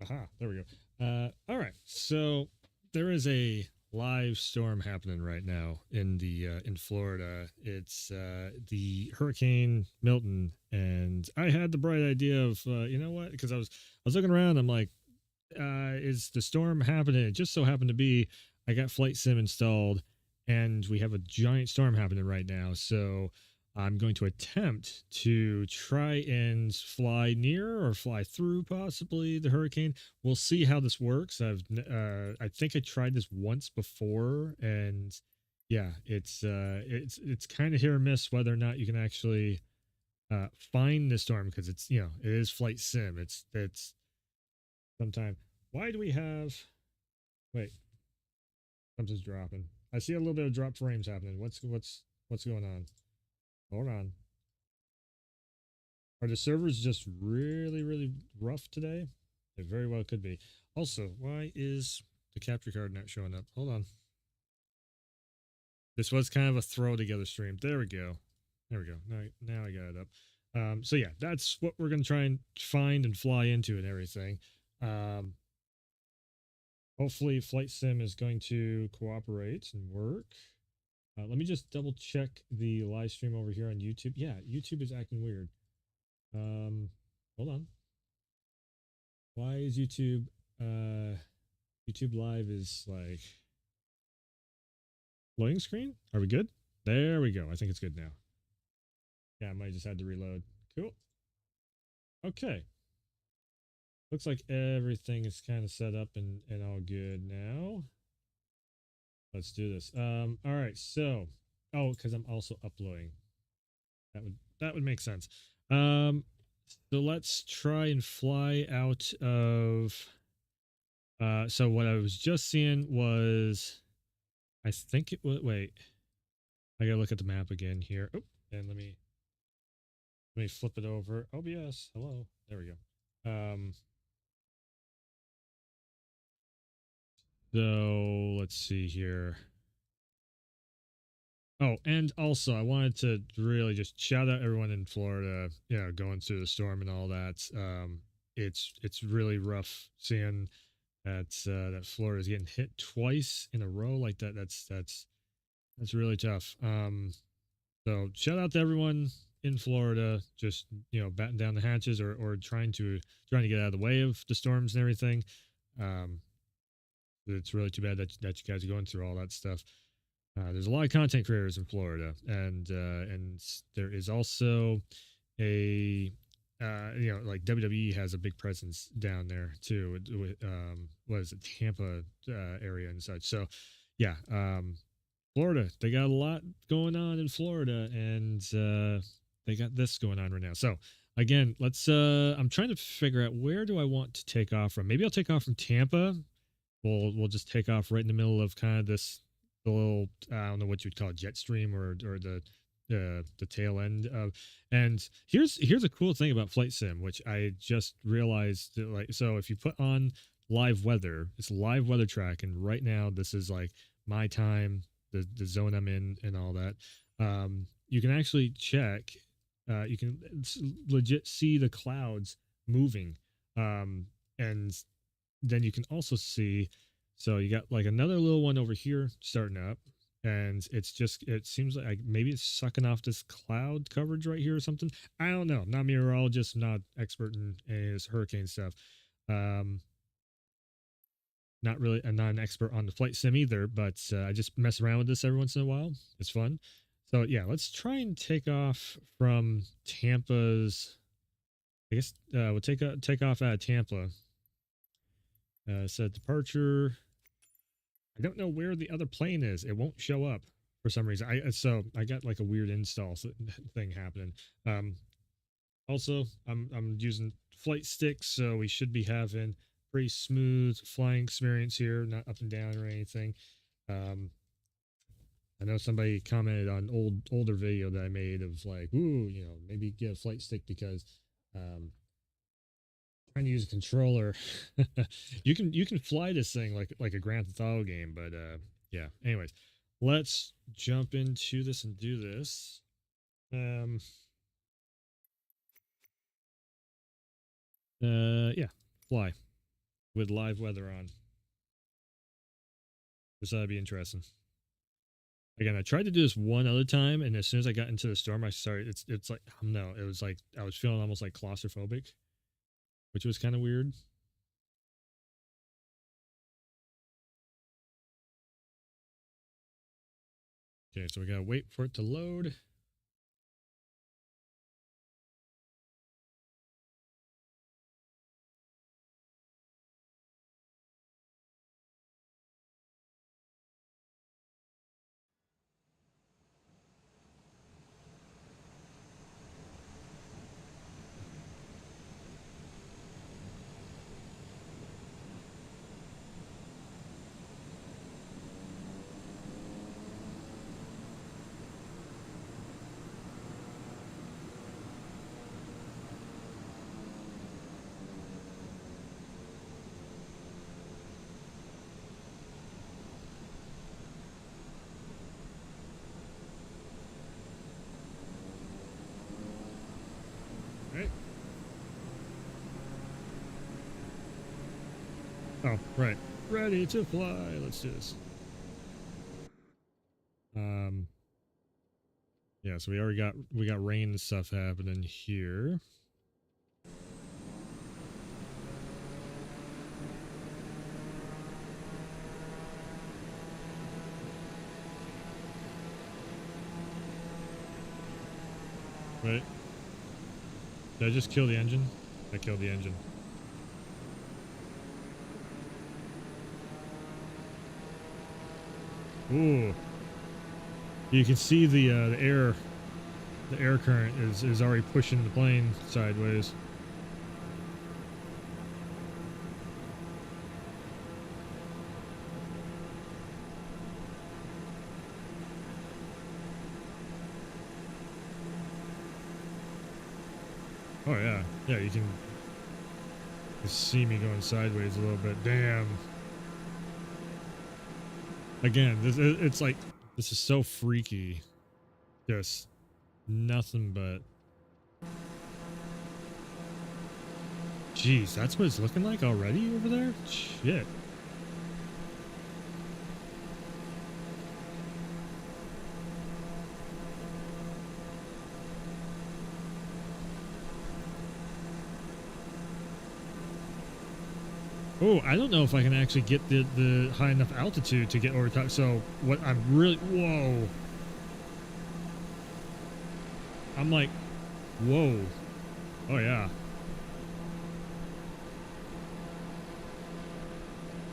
Aha, there we go. All right. So there is a live storm happening right now in the in Florida. It's the Hurricane Milton, and I had the bright idea of you know what? Because I was looking around. I'm like, is the storm happening? It just so happened to be I got Flight Sim installed, and we have a giant storm happening right now. So I'm going to attempt to try and fly near or fly through possibly the hurricane. We'll see how this works. I think I tried this once before, and yeah, it's kind of hit or miss whether or not you can actually find the storm because it's it is Flight Sim. It's sometime. Why do we have? Wait, something's dropping. I see a little bit of drop frames happening. What's going on? Hold on. Are the servers just really rough today? It very well could be. Also, why is the capture card not showing up? Hold on. This was kind of a throw together stream. There we go. There we go. Now I got it up. So yeah, that's what we're gonna try and find and fly into and everything. Um, Hopefully, Flight Sim is going to cooperate and work. Let me just double check the live stream over here on YouTube. Yeah, YouTube is acting weird. Hold on. Why is YouTube Live is like loading screen? Are we good? There we go. I think it's good now. Yeah, I might just had to reload. Cool. Okay. Looks like everything is kind of set up and all good now. Let's do this. All right, so because I'm also uploading. That would make sense. So let's try and fly out of so what I was just seeing was I think it was wait. I gotta look at the map again here. Oh, and let me flip it over. OBS, hello. There we go. So let's see here. Oh, and also I wanted to really just shout out everyone in Florida, going through the storm and all that. It's really rough seeing that Florida's getting hit twice in a row like that. That's really tough. So shout out to everyone in Florida, just batten down the hatches or trying to get out of the way of the storms and everything. Um, it's really too bad that you guys are going through all that stuff. There's a lot of content creators in Florida, and there is also a like WWE has a big presence down there too. With what is it, Tampa area and such. So yeah, Florida, they got a lot going on in Florida, and they got this going on right now. So again, let's. I'm trying to figure out where do I want to take off from. Maybe I'll take off from Tampa. We'll just take off right in the middle of kind of the little I don't know what you'd call it, jet stream or the tail end of. And here's a cool thing about Flight Sim, which I just realized that, like, so if you put on live weather, it's live weather track, and right now this is like my time, the zone I'm in, and all that. You can actually check. You can legit see the clouds moving, and then you can also see. So you got like another little one over here starting up, and it seems like maybe it's sucking off this cloud coverage right here or something. I don't know. Not meteorologist, not expert in any of this hurricane stuff. Um, Not really, I'm not an expert on the flight sim either, but I just mess around with this every once in a while. It's fun. So yeah, let's try and take off from Tampa's. I guess we'll take off out of Tampa. Set departure. I don't know where the other plane is. It won't show up for some reason. I got like a weird install thing happening. Um, Also, I'm using flight sticks, so we should be having pretty smooth flying experience here, not up and down or anything. Um, I know somebody commented on older video that I made of like, ooh, maybe get a flight stick because trying to use a controller. You can fly this thing like a Grand Theft Auto game, but yeah. Anyways, let's jump into this and do this. Um, yeah, fly. with live weather on. This ought to be interesting. Again, I tried to do this one other time, and as soon as I got into the storm, I started. It's like no, it was like I was feeling almost like claustrophobic, which was kind of weird. Okay, so we gotta wait for it to load. Right. Oh, right. Ready to fly. Let's do this. Yeah, so we got rain and stuff happening here. Right. Did I just kill the engine? I killed the engine. Ooh. You can see the air current is already pushing the plane sideways. Oh yeah, yeah. You can see me going sideways a little bit. Damn. Again, it's like this is so freaky. Just nothing but. Jeez, that's what it's looking like already over there? Shit. Oh, I don't know if I can actually get the high enough altitude to get over top. So what I'm really, whoa. I'm like, whoa. Oh yeah.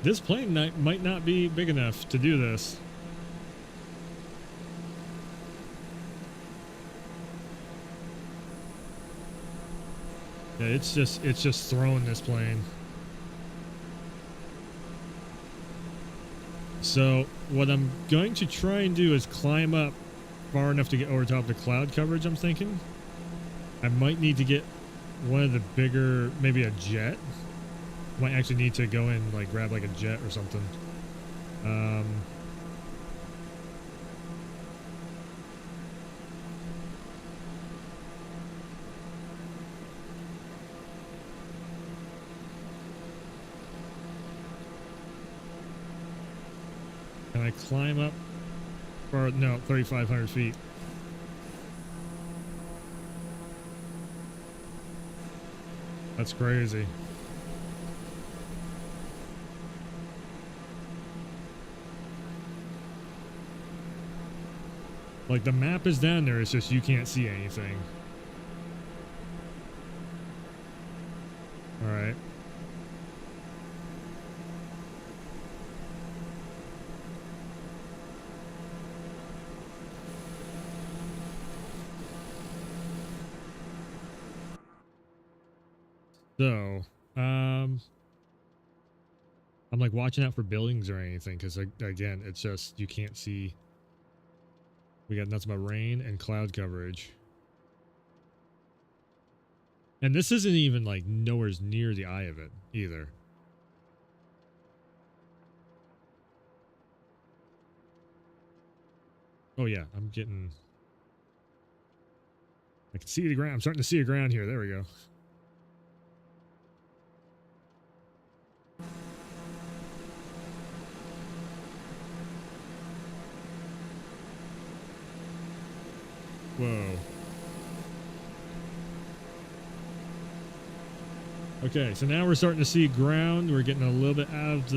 This plane might not be big enough to do this. Yeah, it's just throwing this plane. So what I'm going to try and do is climb up far enough to get over top of the cloud coverage, I'm thinking. I might need to get one of the bigger, maybe a jet. Might actually need to go in, like, grab like a jet or something. Can I climb up? Or no, 3,500 feet. That's crazy. Like, the map is down there, it's just you can't see anything. Alright. So, I'm like watching out for buildings or anything, because again, it's just, you can't see. We got nothing but rain and cloud coverage. And this isn't even like nowhere near the eye of it either. Oh yeah, I can see the ground. I'm starting to see the ground here. There we go. Okay, so now we're starting to see ground. We're getting a little bit out of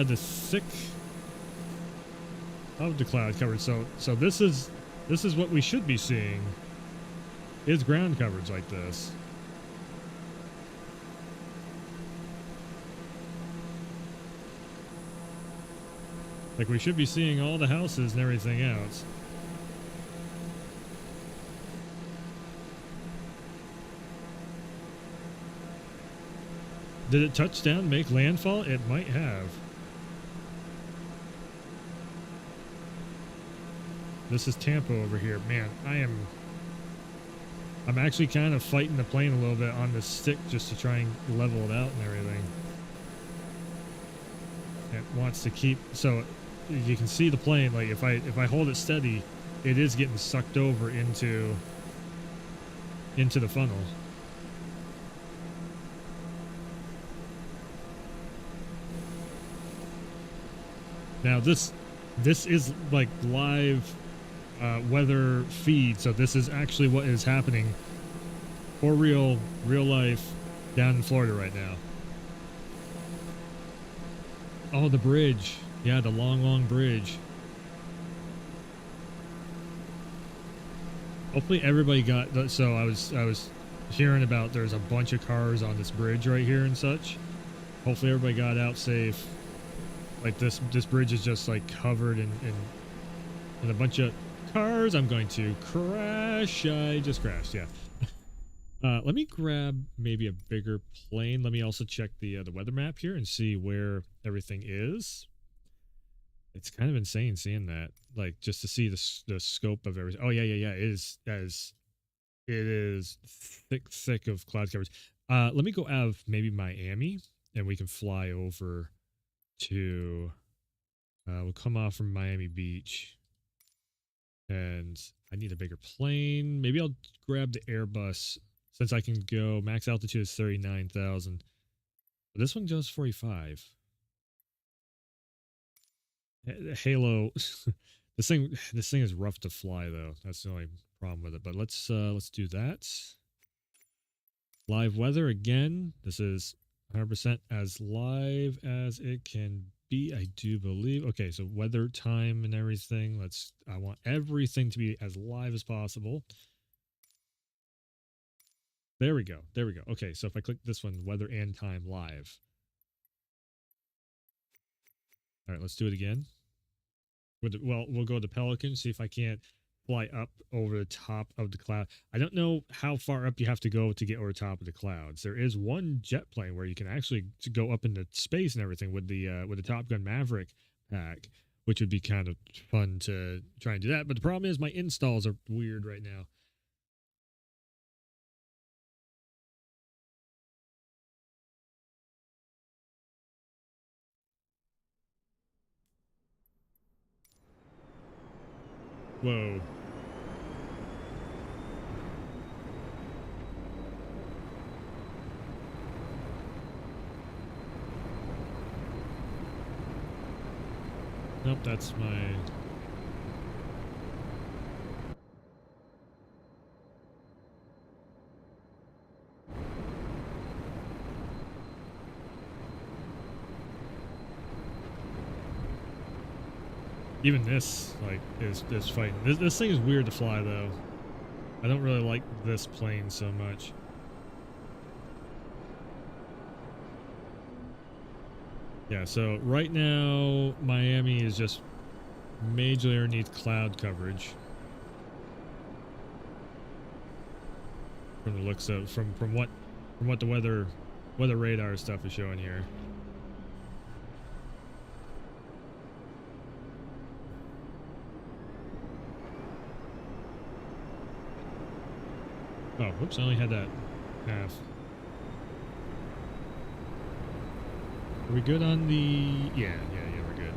the thick of the cloud coverage. So this is what we should be seeing, is ground coverage like this. Like, we should be seeing all the houses and everything else. Did it touch down, make landfall? It might have. This is Tampa over here. Man, I'm actually kind of fighting the plane a little bit on this stick just to try and level it out and everything. It wants to keep, so you can see the plane, like if I hold it steady, it is getting sucked over into the funnel. Now this is like live weather feed, so this is actually what is happening for real life down in Florida right now. Oh, the bridge. Yeah, the long bridge. Hopefully everybody got, so I was hearing about there's a bunch of cars on this bridge right here and such. Hopefully everybody got out safe. Like this bridge is just like covered in a bunch of cars. I'm going to crash. I just crashed, yeah. Let me grab maybe a bigger plane. Let me also check the weather map here and see where everything is. It's kind of insane seeing that, like, just to see the scope of everything. Oh yeah. It is thick of cloud coverage. Let me go out of maybe Miami, and we can fly over to. We'll come off from Miami Beach, and I need a bigger plane. Maybe I'll grab the Airbus, since I can go. Max altitude is 39,000. This one goes 45. Halo. This thing is rough to fly though. That's the only problem with it. But let's do that. Live weather again. This is 100% as live as it can be, I do believe. Okay, so weather, time, and everything. I want everything to be as live as possible. There we go. Okay, so if I click this one, weather and time live. All right, let's do it again. Well, we'll go to Pelican, see if I can't fly up over the top of the cloud. I don't know how far up you have to go to get over the top of the clouds. There is one jet plane where you can actually go up into space and everything with the Top Gun Maverick pack, which would be kind of fun to try and do that. But the problem is my installs are weird right now. Whoa. Nope, that's my... Even this, like, is fighting. This thing is weird to fly, though. I don't really like this plane so much. Yeah, so right now, Miami is just majorly underneath cloud coverage. From the looks of, from what the weather radar stuff is showing here. Oh, whoops, I only had that half. Are we good on the... Yeah, we're good.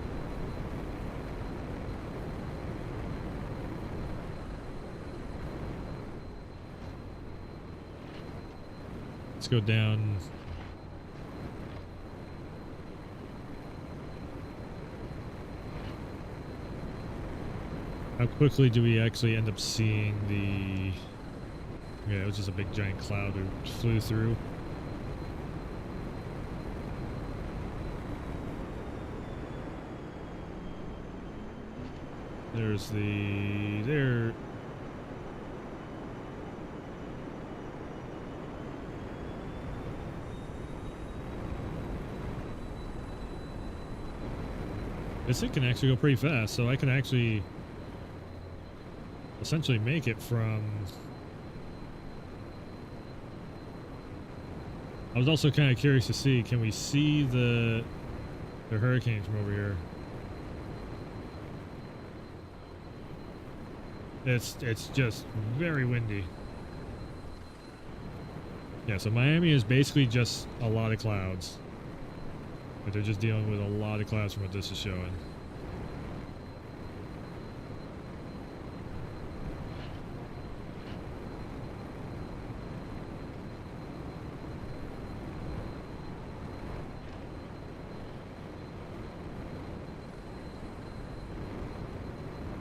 Let's go down. How quickly do we actually end up seeing the... Yeah, it was just a big giant cloud we flew through. There's there. This thing can actually go pretty fast, so I can actually essentially make it from... I was also kind of curious to see, can we see the hurricane from over here? It's just very windy. Yeah, so Miami is basically just a lot of clouds. But they're just dealing with a lot of clouds from what this is showing.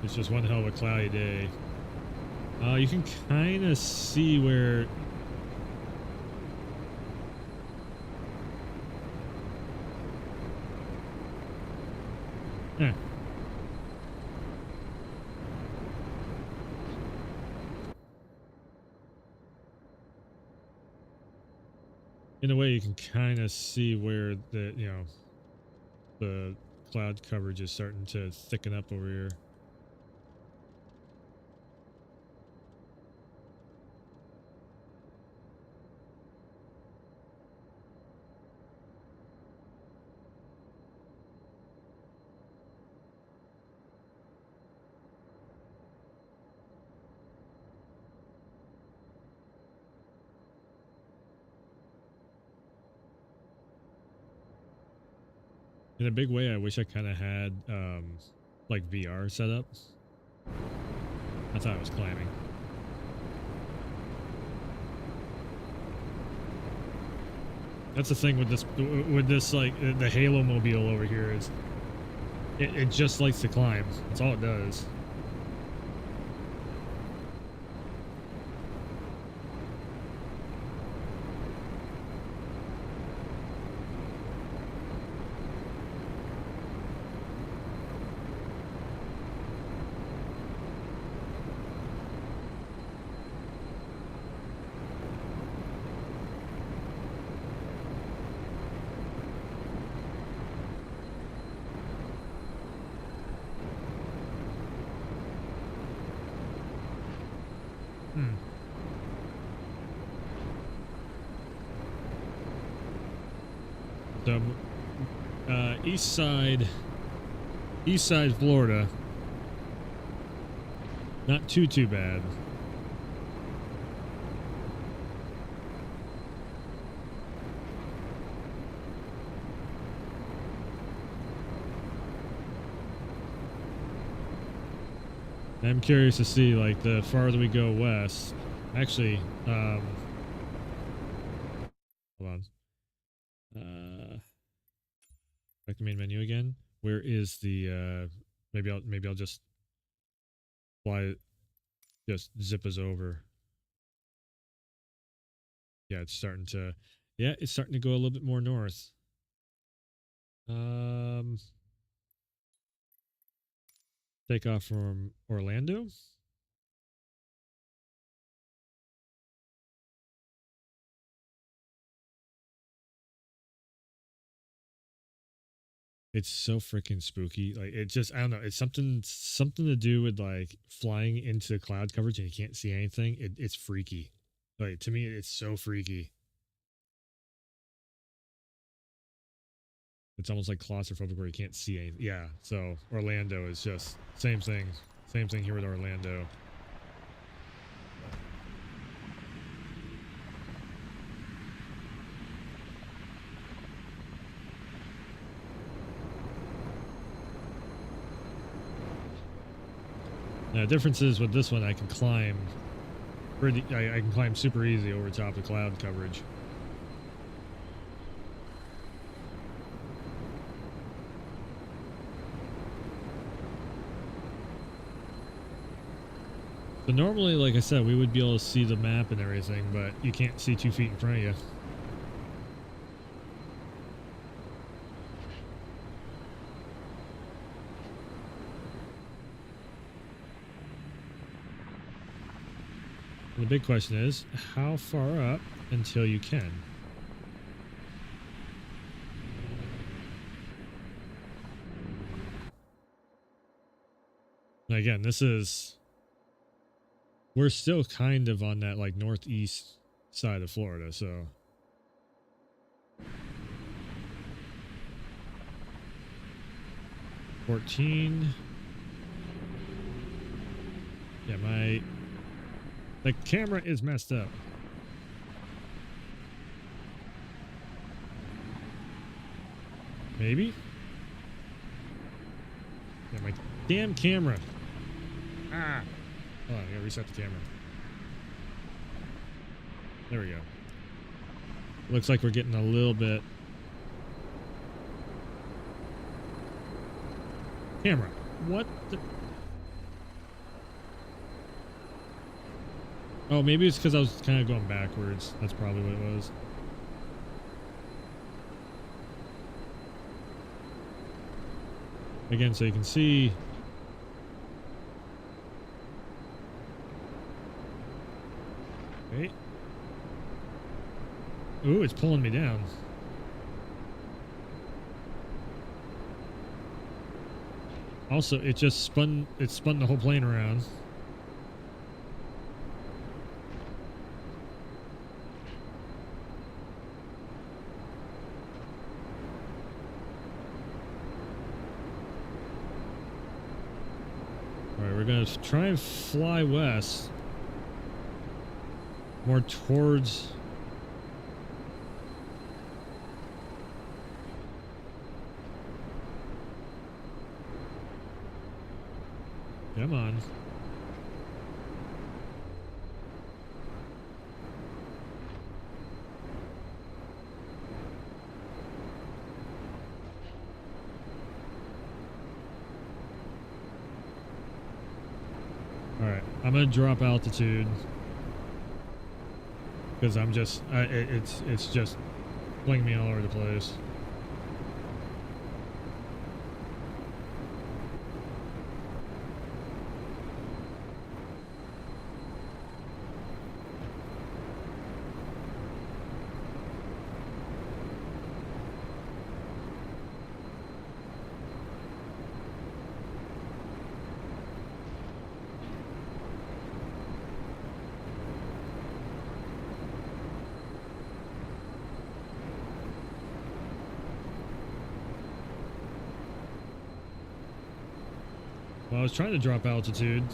It's just one hell of a cloudy day. You can kind of see where... Eh. In a way, you can kind of see where the, the cloud coverage is starting to thicken up over here. In a big way, I wish I kind of had like VR set up. That's how I was climbing. That's the thing with this like the Halo mobile over here is it just likes to climb. That's all it does. So, east side, Florida, not too bad. I'm curious to see, like, the farther we go west. Actually, hold on. Back to main menu again. Where is the maybe I'll just fly, just zip us over. Yeah, it's starting to go a little bit more north. Take off from Orlando. It's so freaking spooky. Like, it just, I don't know. It's something to do with like flying into cloud coverage and you can't see anything. It's freaky. Like, to me, it's so freaky. It's almost like claustrophobic where you can't see anything. Yeah. So Orlando is just same thing. Same thing here with Orlando. Now, the difference is with this one, I can climb pretty. I can climb super easy over top of cloud coverage. So normally, like I said, we would be able to see the map and everything, but you can't see 2 feet in front of you. The big question is, how far up until you can? Again, we're still kind of on that like northeast side of Florida, so. $14. Yeah, the camera is messed up. Maybe? Yeah, my damn camera. Ah! Hold on, I gotta reset the camera. There we go. Looks like we're getting a little bit. Camera. What the? Oh, maybe it's because I was kind of going backwards. That's probably what it was. Again, so you can see. Okay. Ooh, it's pulling me down. Also, it spun the whole plane around. Alright, we're gonna try and fly west. More towards... Come on. Alright, I'm gonna drop altitude. Because I'm just, it's just flinging me all over the place. Well, I was trying to drop altitude.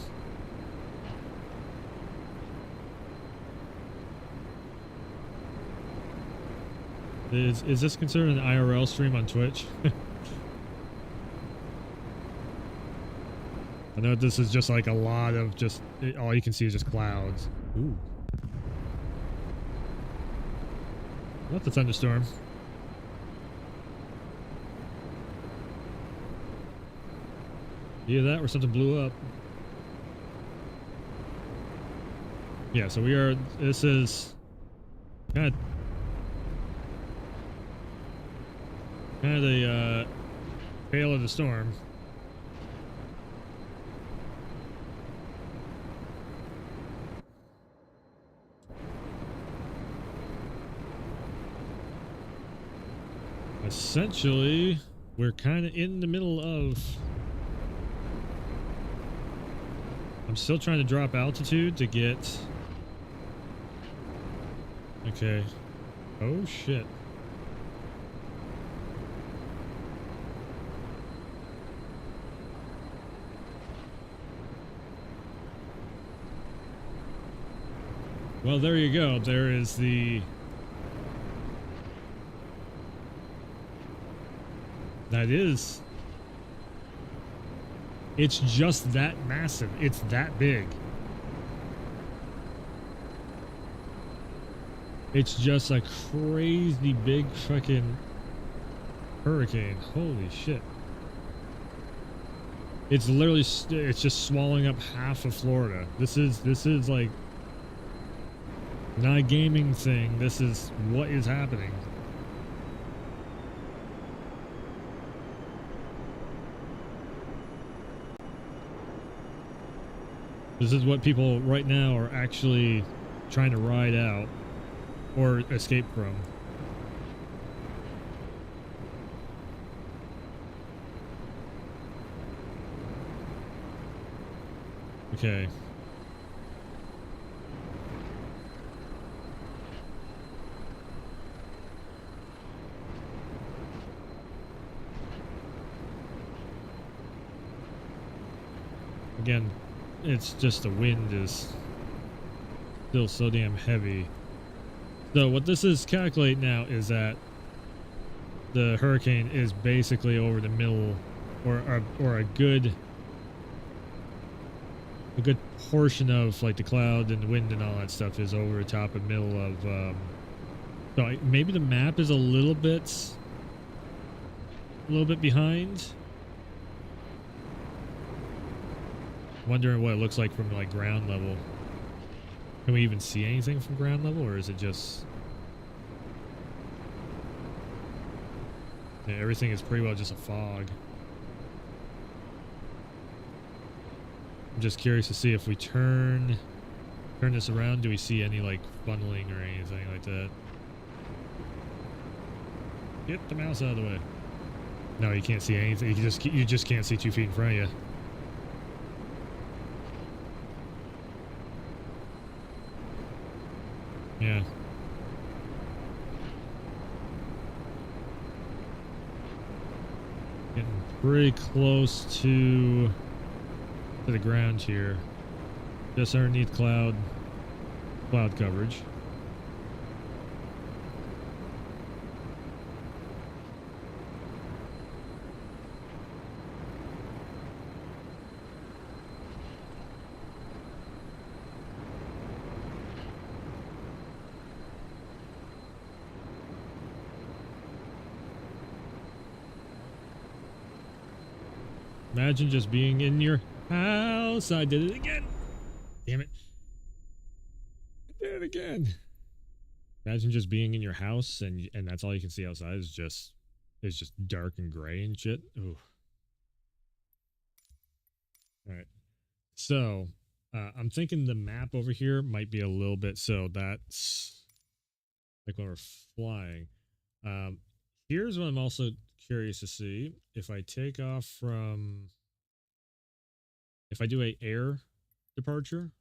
Is this considered an IRL stream on Twitch? I know this is just like a lot of just, all you can see is just clouds. Ooh. Not the thunderstorm. Either that or something blew up. Yeah, so this is kind of the tail of the storm. Essentially, we're kind of in the middle of... I'm still trying to drop altitude to get... Okay. Oh, shit. Well, there you go. There is the... That is... It's just that massive. It's that big. It's just a crazy big fucking hurricane. Holy shit. It's literally it's just swallowing up half of Florida. This is like not a gaming thing. This is what is happening. This is what people right now are actually trying to ride out or escape from. Okay. Again, it's just the wind is still so damn heavy. So what this is calculating now is that the hurricane is basically over the middle, or a good portion of like the cloud and the wind and all that stuff is over the top and middle of. So maybe the map is a little bit behind. Wondering what it looks like from like ground level. Can we even see anything from ground level, or is it just... Yeah, everything is pretty well just a fog. I'm just curious to see if we turn this around, do we see any like funneling or anything like that? Get the mouse out of the way. No, you can't see anything. You just can't see 2 feet in front of you. Yeah. Getting pretty close to the ground here. Just underneath cloud coverage. Imagine just being in your house. I did it again. Damn it. I did it again. Imagine just being in your house and that's all you can see outside is just dark and gray and shit. Ooh. All right. So, I'm thinking the map over here might be a little bit, so that's like when we're flying. Here's what I'm also curious to see. If I take off from, if I do a air departure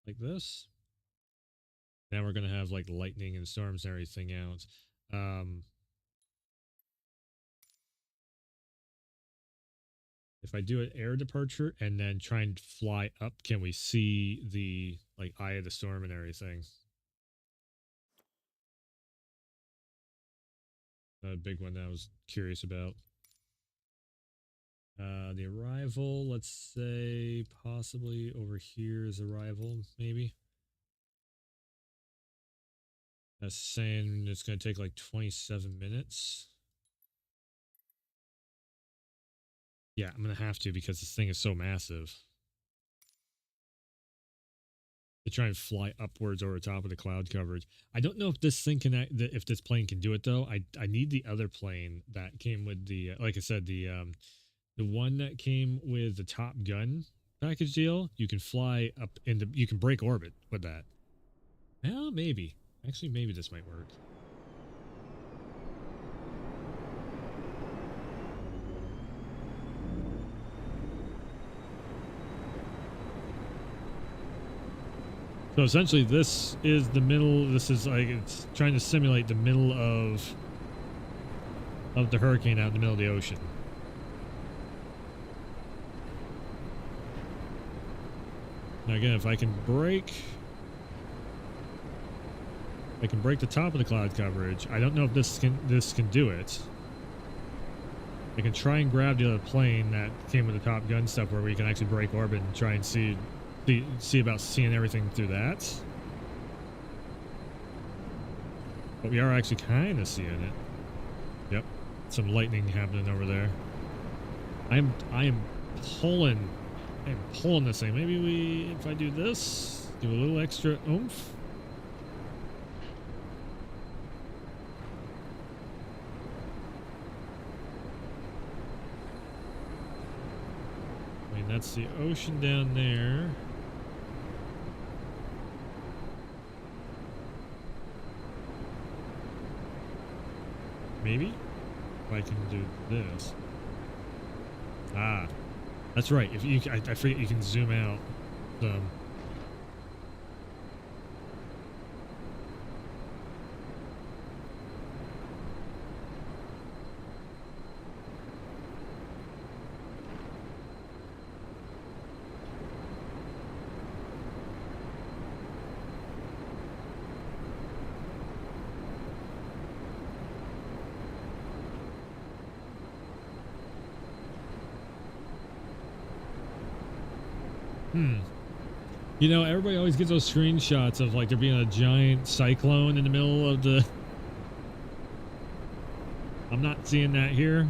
like this, now we're going to have like lightning and storms and everything out. If I do an air departure and then try and fly up, can we see the like eye of the storm and everything? A big one that I was curious about. The arrival, let's say possibly over here is arrival, maybe. That's saying it's going to take like 27 minutes. Yeah, I'm going to have to because this thing is so massive. To try and fly upwards over the top of the cloud coverage. I don't know if this thing can, if this plane can do it though. I need the other plane that came with the, like I said, the one that came with the Top Gun package deal. You can fly up into, you can break orbit with that. Well, maybe. Actually, maybe this might work. So essentially this is the middle, this is like, it's trying to simulate the middle of the hurricane out in the middle of the ocean. Now again, if I can break the top of the cloud coverage, I don't know if this can do it. I can try and grab the other plane that came with the Top Gun stuff where we can actually break orbit and try and see about seeing everything through that. But we are actually kind of seeing it. Yep. Some lightning happening over there. I am pulling. I'm pulling this thing. Maybe if I do this, do a little extra oomph. I mean, that's the ocean down there. Maybe if I can do this. Ah, that's right. If you, I forget you can zoom out. You know, everybody always gets those screenshots of like there being a giant cyclone in the middle of the... I'm not seeing that here.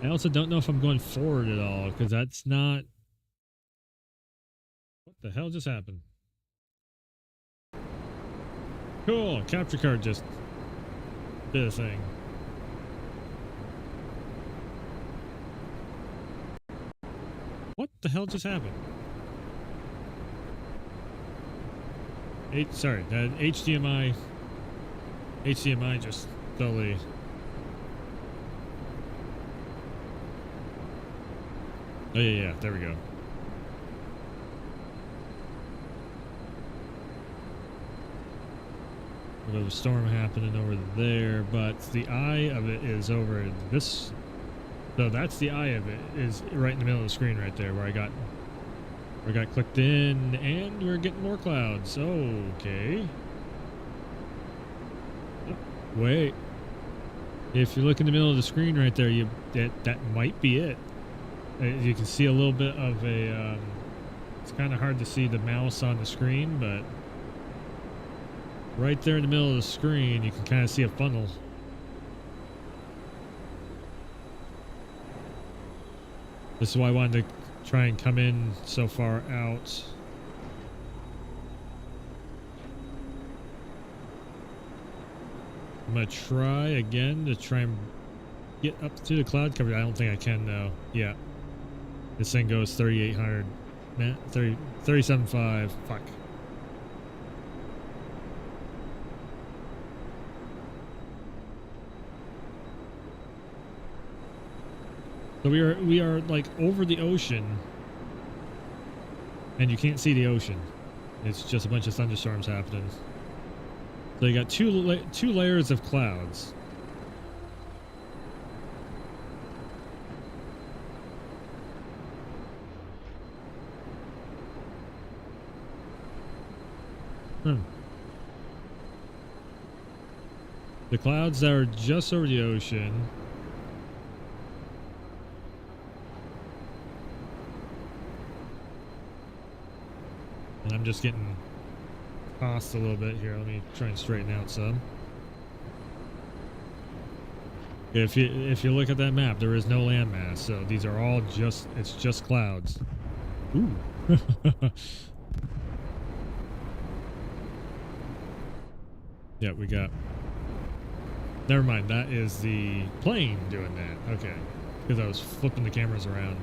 I also don't know if I'm going forward at all, because that's not... What the hell just happened? Cool, capture card just did a thing. What the hell just happened? Sorry, that HDMI just totally... Oh yeah, there we go. A little storm happening over there, but the eye of it is over this. So that's the eye of it, is right in the middle of the screen right there where I got clicked in, and we're getting more clouds. Okay. Wait. If you look in the middle of the screen right there, that might be it. You can see a little bit of a it's kind of hard to see the mouse on the screen, but right there in the middle of the screen you can kind of see a funnel. This is why I wanted to try and come in so far out. I'm gonna try again to try and get up to the cloud cover. I don't think I can though. Yeah. This thing goes 3,800. Man, 37.5. Fuck. So we are like over the ocean, and you can't see the ocean. It's just a bunch of thunderstorms happening. So you got two layers of clouds. The clouds that are just over the ocean. And I'm just getting tossed a little bit here. Let me try and straighten out some. If you look at that map, there is no landmass, so these are all just, it's just clouds. Ooh. Yeah, we got... Never mind, that is the plane doing that. Okay. Because I was flipping the cameras around.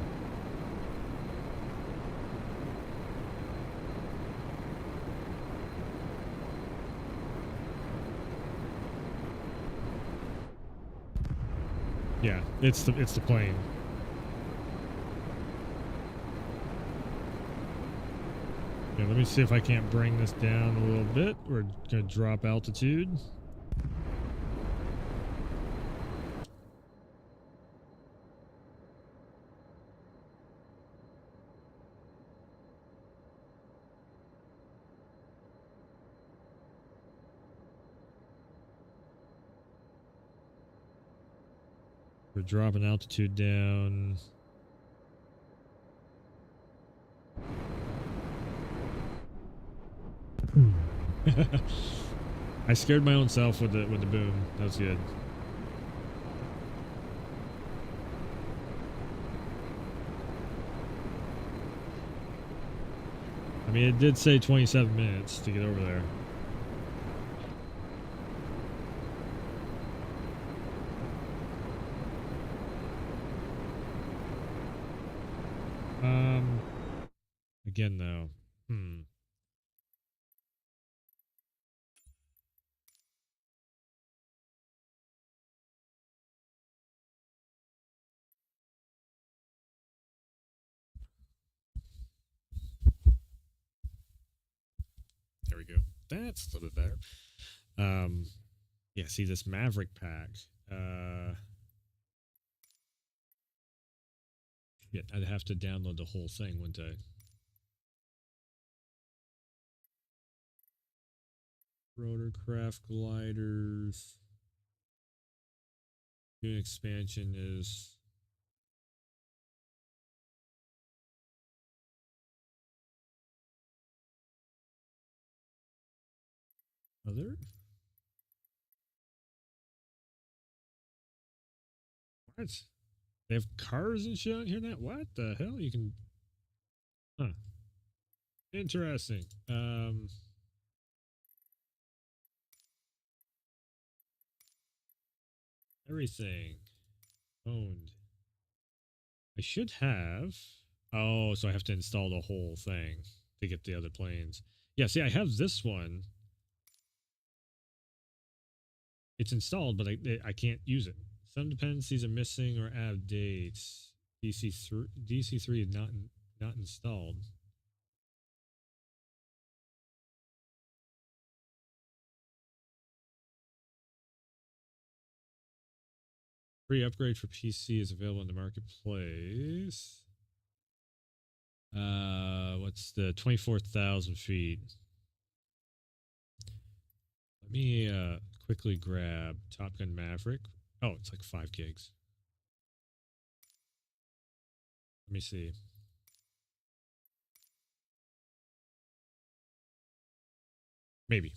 Yeah, it's the plane. Okay, let me see if I can't bring this down a little bit. We're gonna drop altitude. We're dropping altitude down. I scared my own self with the boom. That was good. I mean, it did say 27 minutes to get over there. Again though, There we go. That's a little bit better. Yeah, see this Maverick pack. Yeah, I'd have to download the whole thing, wouldn't I? Rotorcraft gliders. New expansion is other. What? They have cars and shit on here now? What the hell? You can. Huh. Interesting. Everything owned. I should have. Oh, so I have to install the whole thing to get the other planes. Yeah, see, I have this one. It's installed, but I can't use it. Some dependencies are missing or out of date. DC3 is not installed. Free upgrade for PC is available in the marketplace. What's the 24,000 feet? Let me quickly grab Top Gun Maverick. Oh, it's like 5 gigs. Let me see. Maybe.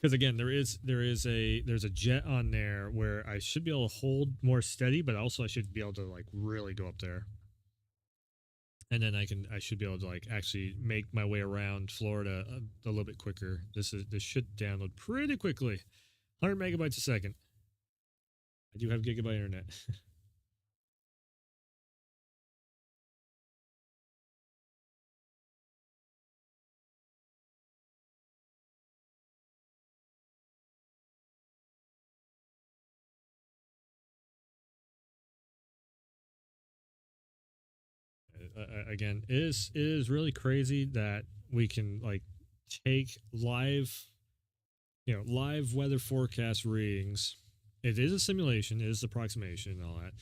Because again, there's a jet on there where I should be able to hold more steady, but also I should be able to like really go up there. And then I should be able to like actually make my way around Florida a little bit quicker. This should download pretty quickly. 100 megabytes a second. I do have gigabyte internet. Again, it is really crazy that we can like take live weather forecast readings. It is a simulation, it is approximation and all that,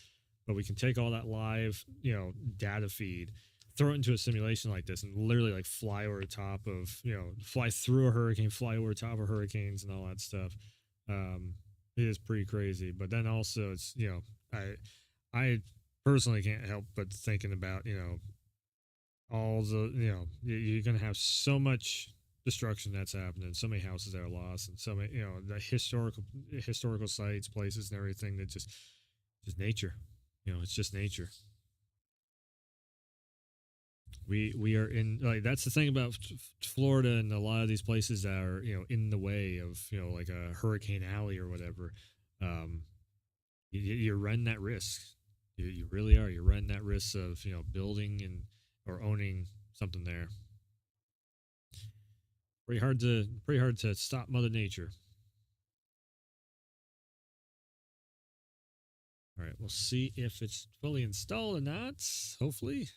but we can take all that live, data feed, throw it into a simulation like this, and literally like fly over the top of, fly through a hurricane, fly over top of hurricanes and all that stuff. It is pretty crazy. But then also, it's I personally can't help but thinking about all the you're gonna have so much destruction that's happening, so many houses that are lost, and so many the historical sites, places, and everything that just nature. It's just nature. We are in, like, that's the thing about Florida and a lot of these places that are in the way of like a Hurricane Alley or whatever. Um, you run that risk. You really are. You run that risk of building and or owning something there. Pretty hard to stop Mother Nature. All right, we'll see if it's fully installed or not. Hopefully.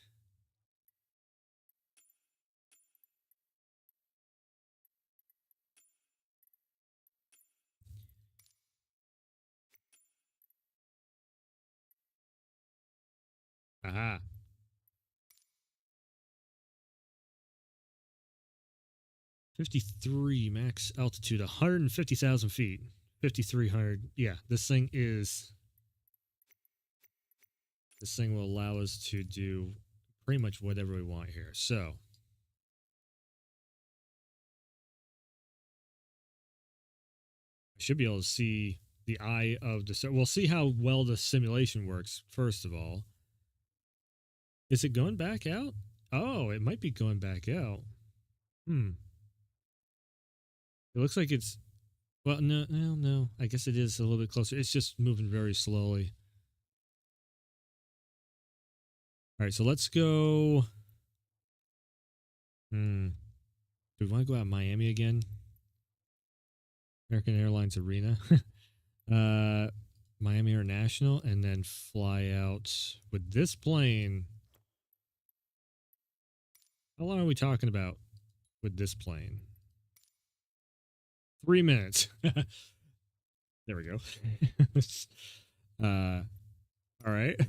Aha. 53 max altitude, 150,000 feet. 5,300. Yeah, this thing will allow us to do pretty much whatever we want here. So should be able to see the eye of the. We'll see how well the simulation works first of all. Is it going back out? Oh, it might be going back out. It looks like it's. Well, no. I guess it is a little bit closer. It's just moving very slowly. All right, so let's go. Do we want to go out Miami again? American Airlines Arena. Miami International, and then fly out with this plane. How long are we talking about with this plane? 3 minutes. There we go. All right.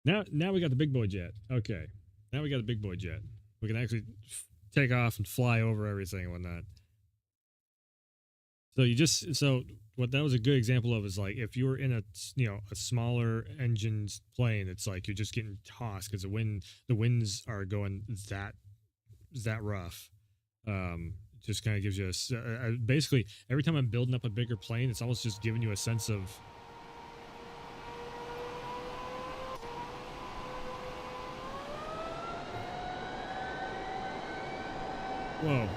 Now we got the big boy jet. Okay. Now we got the big boy jet. We can actually take off and fly over everything and whatnot. So what that was a good example of is like if you were in a smaller engine's plane, it's like you're just getting tossed because the winds are going that rough. Just kind of gives you basically every time I'm building up a bigger plane, it's almost just giving you a sense of. Whoa,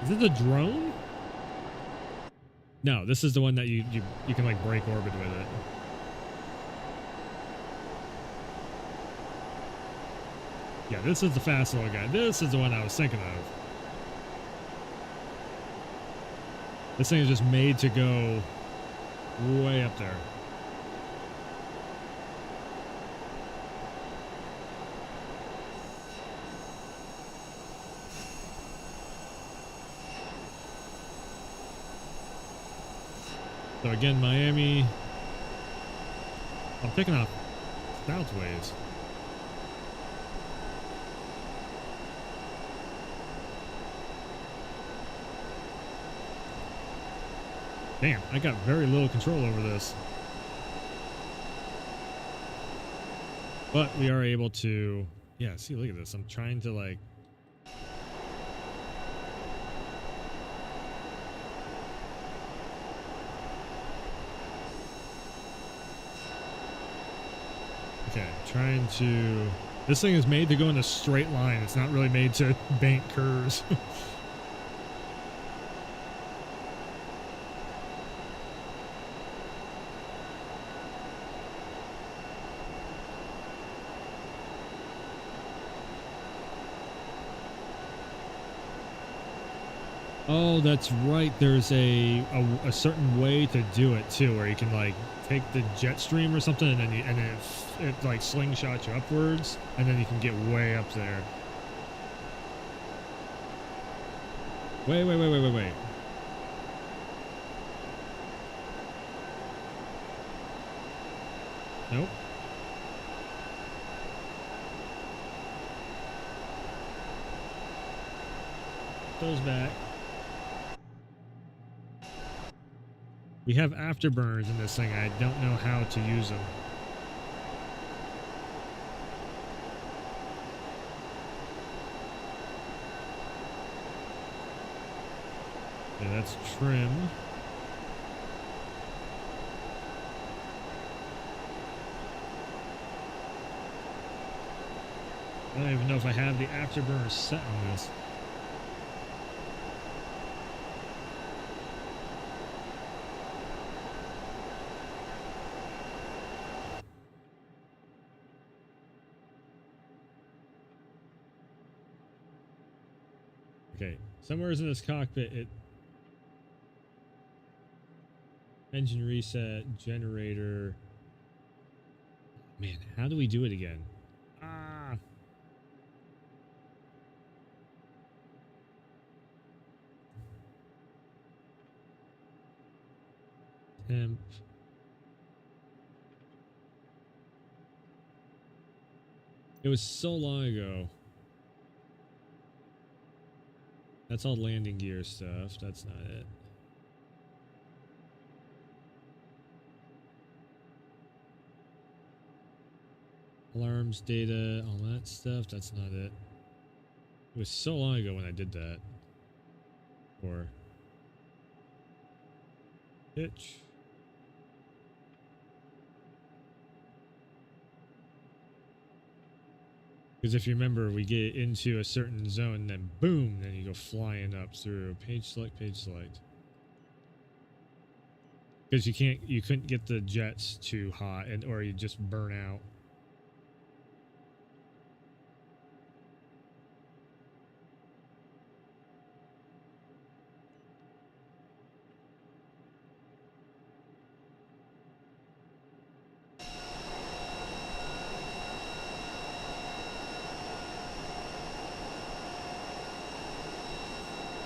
is this a drone? No, this is the one that you can like break orbit with it. Yeah, this is the fast little guy. This is the one I was thinking of. This thing is just made to go way up there. So again, Miami. I'm picking up south waves. Damn, I got very little control over this. But we are able to, yeah, see, look at this. I'm trying to like. Okay, trying to. This thing is made to go in a straight line. It's not really made to bank curves. Oh, that's right. There's a certain way to do it too, where you can like take the jet stream or something, and then it like slingshots you upwards, and then you can get way up there. Wait. Nope. Those back. We have afterburners in this thing. I don't know how to use them. Okay, that's trim. I don't even know if I have the afterburners set on this. Okay, somewhere in this cockpit, it engine reset, generator. Man, how do we do it again? Ah. Temp. It was so long ago. That's all landing gear stuff. That's not it. Alarms, data, all that stuff. That's not it. It was so long ago when I did that. Or pitch. Because if you remember, we get into a certain zone, then boom, then you go flying up through. Page select, page select. Because you couldn't get the jets too hot, or you just burn out.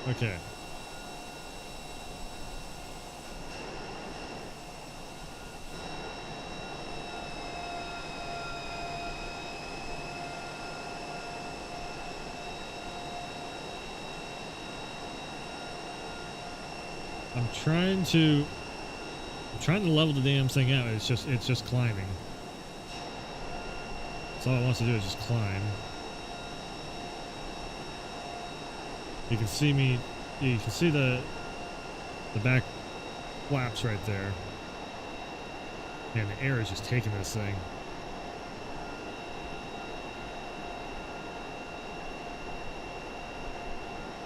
Okay. I'm trying to level the damn thing out. It's just climbing. That's all it wants to do is just climb. You can see me. You can see the back flaps right there. And the air is just taking this thing.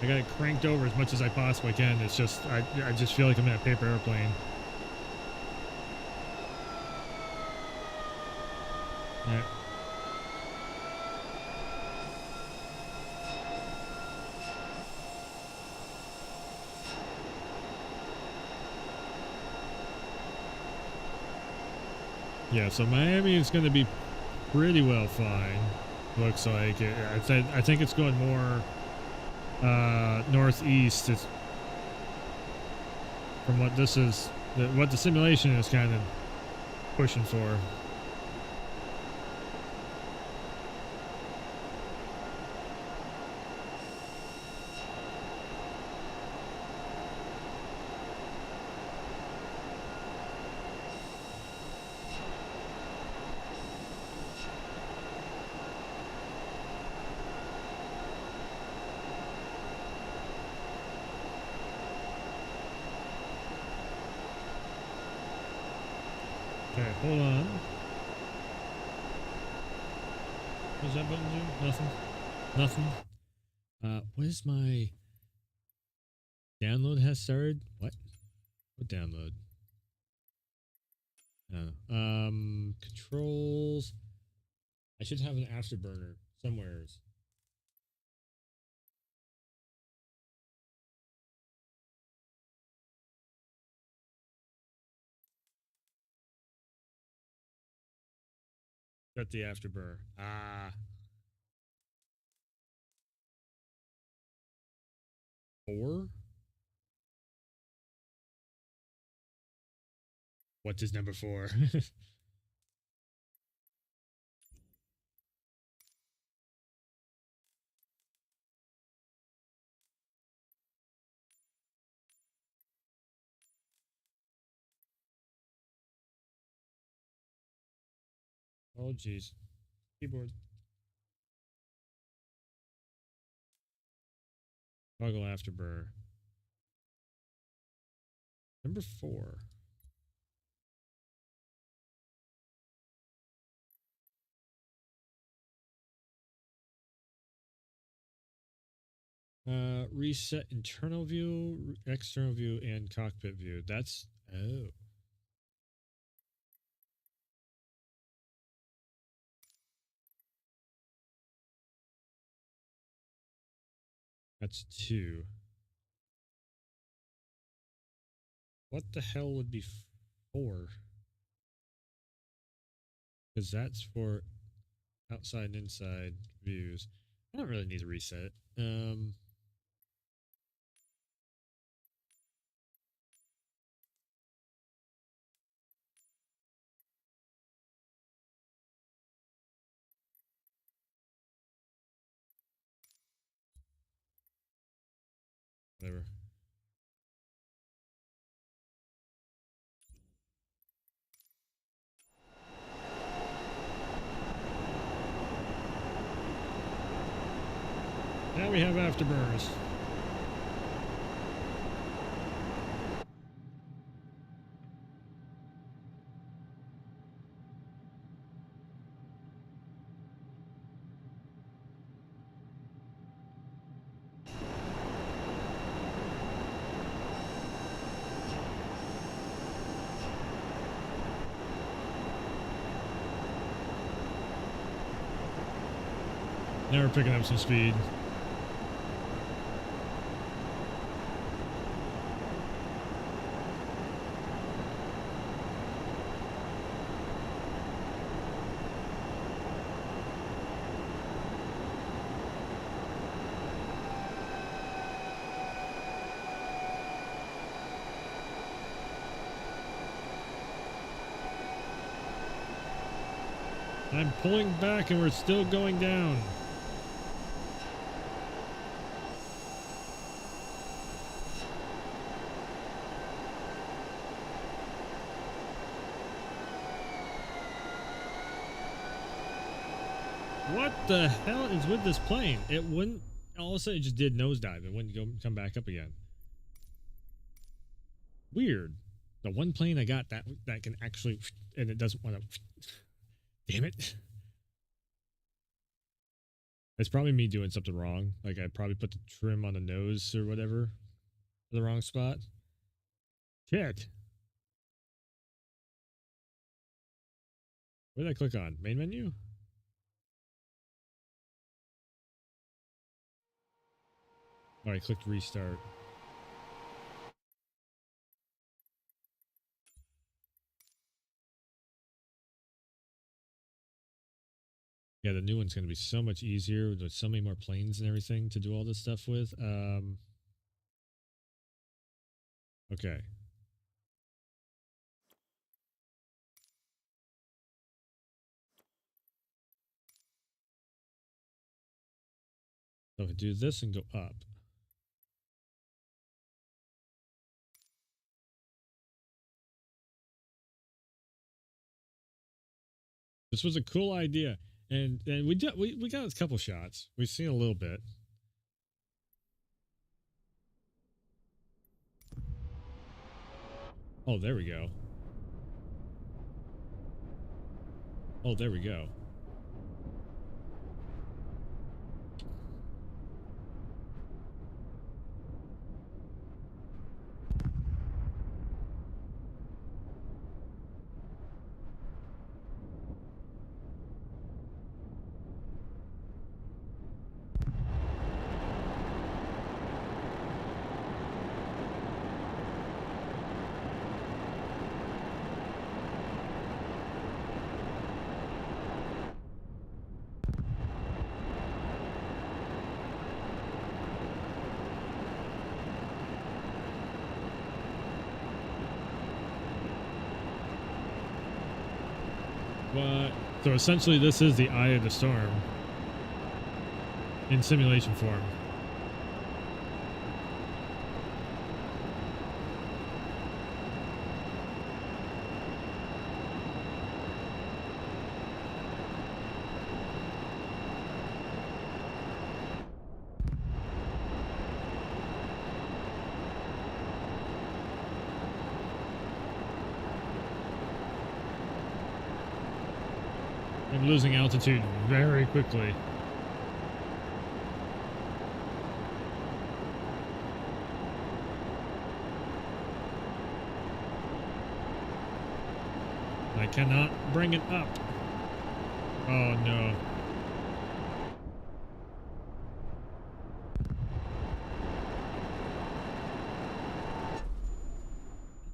I got it cranked over as much as I possibly can. It's just I just feel like I'm in a paper airplane. Yeah. Yeah, so Miami is going to be pretty well fine. Looks like I think it's going more northeast. It's from what this is, what the simulation is kind of pushing for. Okay, hold on. What does that button do? Nothing. Nothing. What is my download has started? What download? Controls. I should have an afterburner somewheres. Got the afterburner. Ah. 4? What is number 4? Oh, jeez. Keyboard. Toggle afterburner. Number 4. Reset internal view, external view, and cockpit view. That's that's 2. What the hell would be 4? Because that's for outside and inside views. I don't really need to reset it. Whatever. Now we have afterburners. Now we're picking up some speed. I'm pulling back and we're still going down. What the hell is with this plane? It wouldn't, all of a sudden it just did nosedive. It wouldn't come back up again. Weird. The one plane I got that can actually, and it doesn't want to. Damn it. It's probably me doing something wrong. Like I probably put the trim on the nose or whatever. The wrong spot. Shit. What did I click on? Main menu? Oh, I clicked restart. Yeah, the new one's going to be so much easier. There's so many more planes and everything to do all this stuff with. Okay. So if I do this and go up. This was a cool idea. And we got a couple shots. We've seen a little bit. Oh, there we go. Oh, there we go. What? So essentially this is the eye of the storm. In simulation form. I'm losing altitude very quickly. I cannot bring it up. Oh no.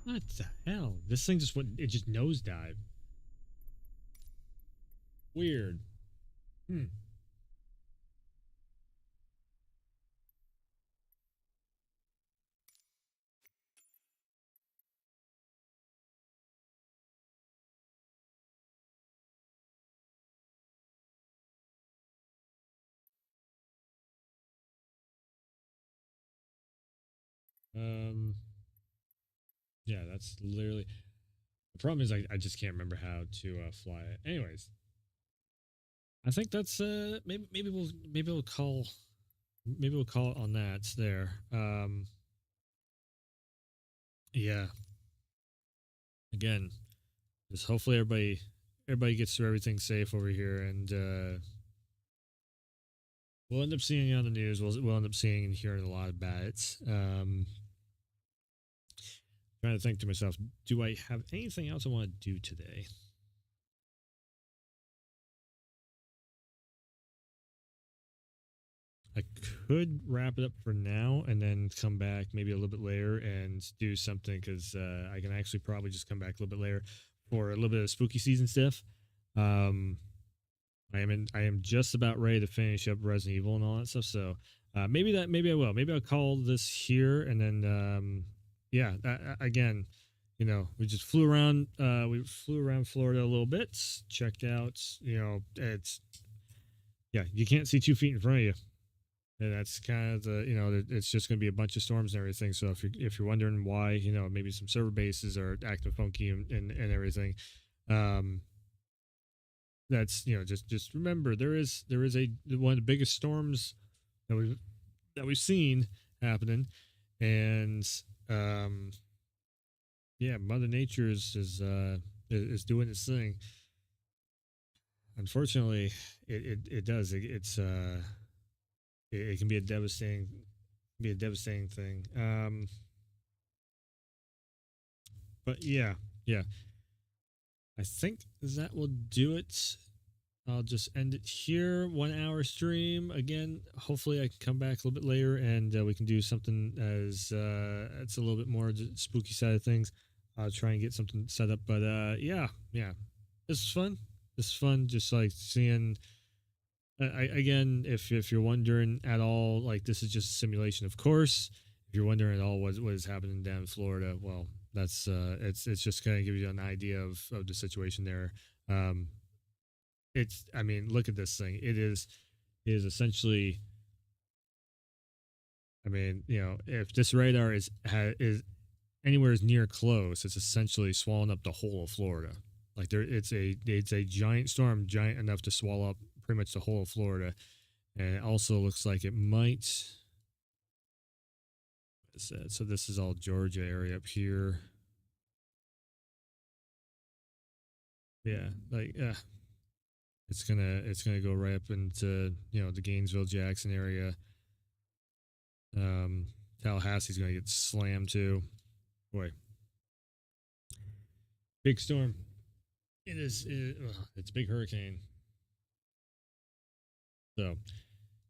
What the hell? This thing just went, it just nosedived. Weird. Hmm. Yeah, that's literally the problem is I just can't remember how to fly it. Anyways, I think that's maybe we'll call it on that there. Yeah. Again, just hopefully everybody gets through everything safe over here, and we'll end up seeing it on the news. We'll end up seeing and hearing a lot about it. Trying to think to myself, do I have anything else I want to do today? I could wrap it up for now and then come back maybe a little bit later and do something because I can actually probably just come back a little bit later for a little bit of spooky season stuff. Um, I am just about ready to finish up Resident Evil and all that stuff. So maybe I will. Maybe I'll call this here and then yeah. Again, we just flew around. We flew around Florida a little bit. Checked out. It's you can't see 2 feet in front of you. And that's kind of it's just going to be a bunch of storms and everything. So if you're wondering why, maybe some server bases are acting funky and everything, um, that's just remember there is a one of the biggest storms that we've seen happening, and yeah, Mother Nature is doing its thing. Unfortunately, it does. It can be a devastating thing. But yeah. I think that will do it. I'll just end it here. 1 hour stream again. Hopefully, I can come back a little bit later and we can do something as it's a little bit more spooky side of things. I'll try and get something set up. But yeah, this is fun. This is fun. Just like seeing. Again, if you're wondering at all, like this is just a simulation, of course. If you're wondering at all what is happening down in Florida, well, that's it's just kind of give you an idea of the situation there. I mean, look at this thing. It is essentially. I mean, if this radar is anywhere near close, it's essentially swallowing up the whole of Florida. Like it's a giant storm, giant enough to swallow up pretty much the whole of Florida, and it also looks like it might. So this is all Georgia area up here. Yeah, like it's gonna go right up into the Gainesville, Jackson area. Tallahassee's gonna get slammed too. Boy, big storm. It's a big hurricane. So,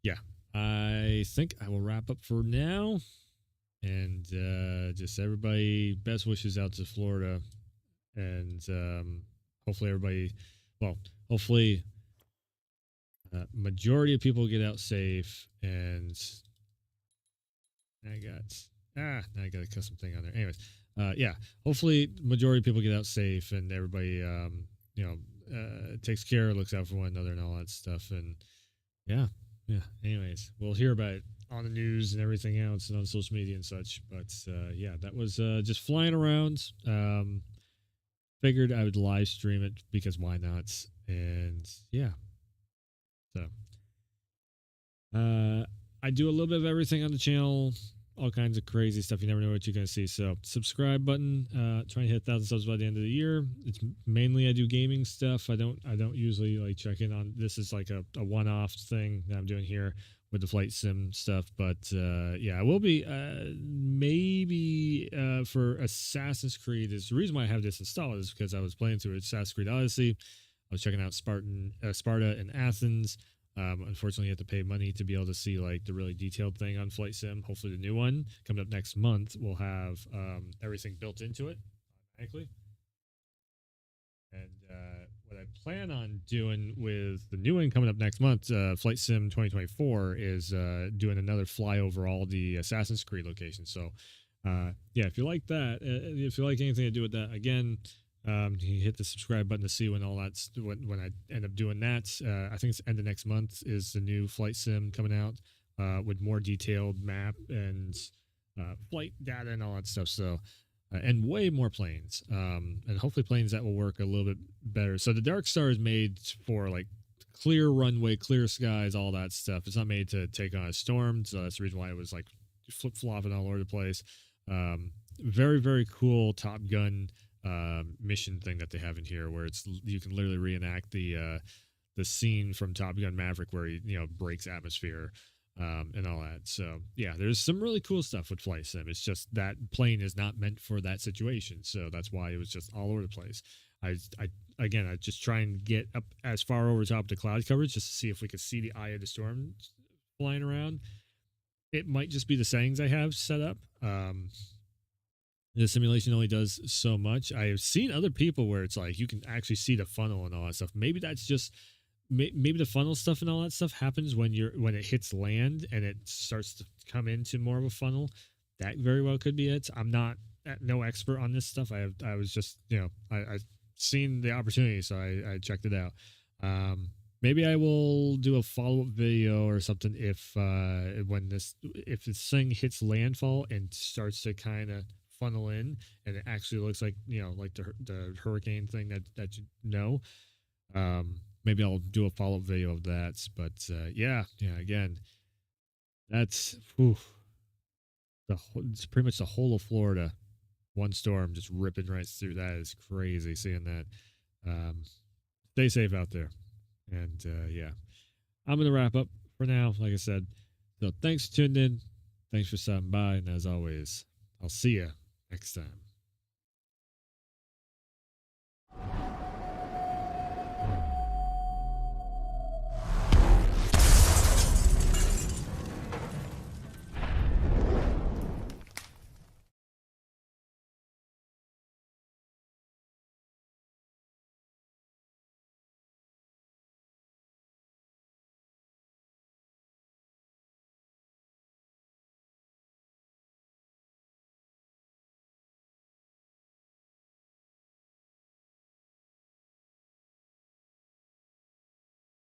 yeah, I think I will wrap up for now. And just everybody, best wishes out to Florida. And hopefully hopefully majority of people get out safe. And I got a custom thing on there. Anyways, yeah, hopefully majority of people get out safe and everybody, takes care, looks out for one another and all that stuff. And yeah. Anyways, we'll hear about it on the news and everything else and on social media and such. But yeah, that was just flying around. Figured I would live stream it because why not? And yeah, so I do a little bit of everything on the channel. All kinds of crazy stuff. You never know what you're going to see. So subscribe button. Trying to hit 1,000 subs by the end of the year. It's mainly I do gaming stuff. I don't usually like check in on. This is like a one-off thing that I'm doing here with the flight sim stuff. But yeah, I will be maybe for Assassin's Creed. Is the reason why I have this installed is because I was playing through Assassin's Creed Odyssey. I was checking out Sparta and Athens. Unfortunately, you have to pay money to be able to see like the really detailed thing on Flight Sim. Hopefully, the new one coming up next month will have everything built into it automatically. And what I plan on doing with the new one coming up next month, Flight Sim 2024, is doing another flyover all the Assassin's Creed locations. So, yeah, if you like that, if you like anything to do with that, again, you hit the subscribe button to see when all that's when I end up doing that. I think it's end of next month is the new Flight Sim coming out with more detailed map and flight data and all that stuff. So and way more planes and hopefully planes that will work a little bit better. So the Dark Star is made for like clear runway, clear skies, all that stuff. It's not made to take on a storm. So that's the reason why it was like flip flopping all over the place. Very, very cool Top Gun mission thing that they have in here where you can literally reenact the scene from Top Gun Maverick where he breaks atmosphere and all that. So yeah, there's some really cool stuff with Flight Sim. It's just that plane is not meant for that situation, so that's why it was just all over the place. I just try and get up as far over top of the cloud coverage just to see if we could see the eye of the storm flying around. It might just be the settings I have set up. The simulation only does so much. I have seen other people where it's like you can actually see the funnel and all that stuff. Maybe that's just maybe the funnel stuff and all that stuff happens when it hits land and it starts to come into more of a funnel. That very well could be it. I'm not no expert on this stuff. I was just I seen the opportunity, so I checked it out. Maybe I will do a follow-up video or something if if this thing hits landfall and starts to kind of funnel in, and it actually looks like like the hurricane thing maybe I'll do a follow-up video of that. But yeah, again, that's it's pretty much the whole of Florida. One storm just ripping right through. That is crazy seeing that. Stay safe out there. And yeah, I'm going to wrap up for now, like I said. So thanks for tuning in. Thanks for stopping by. And as always, I'll see you next time.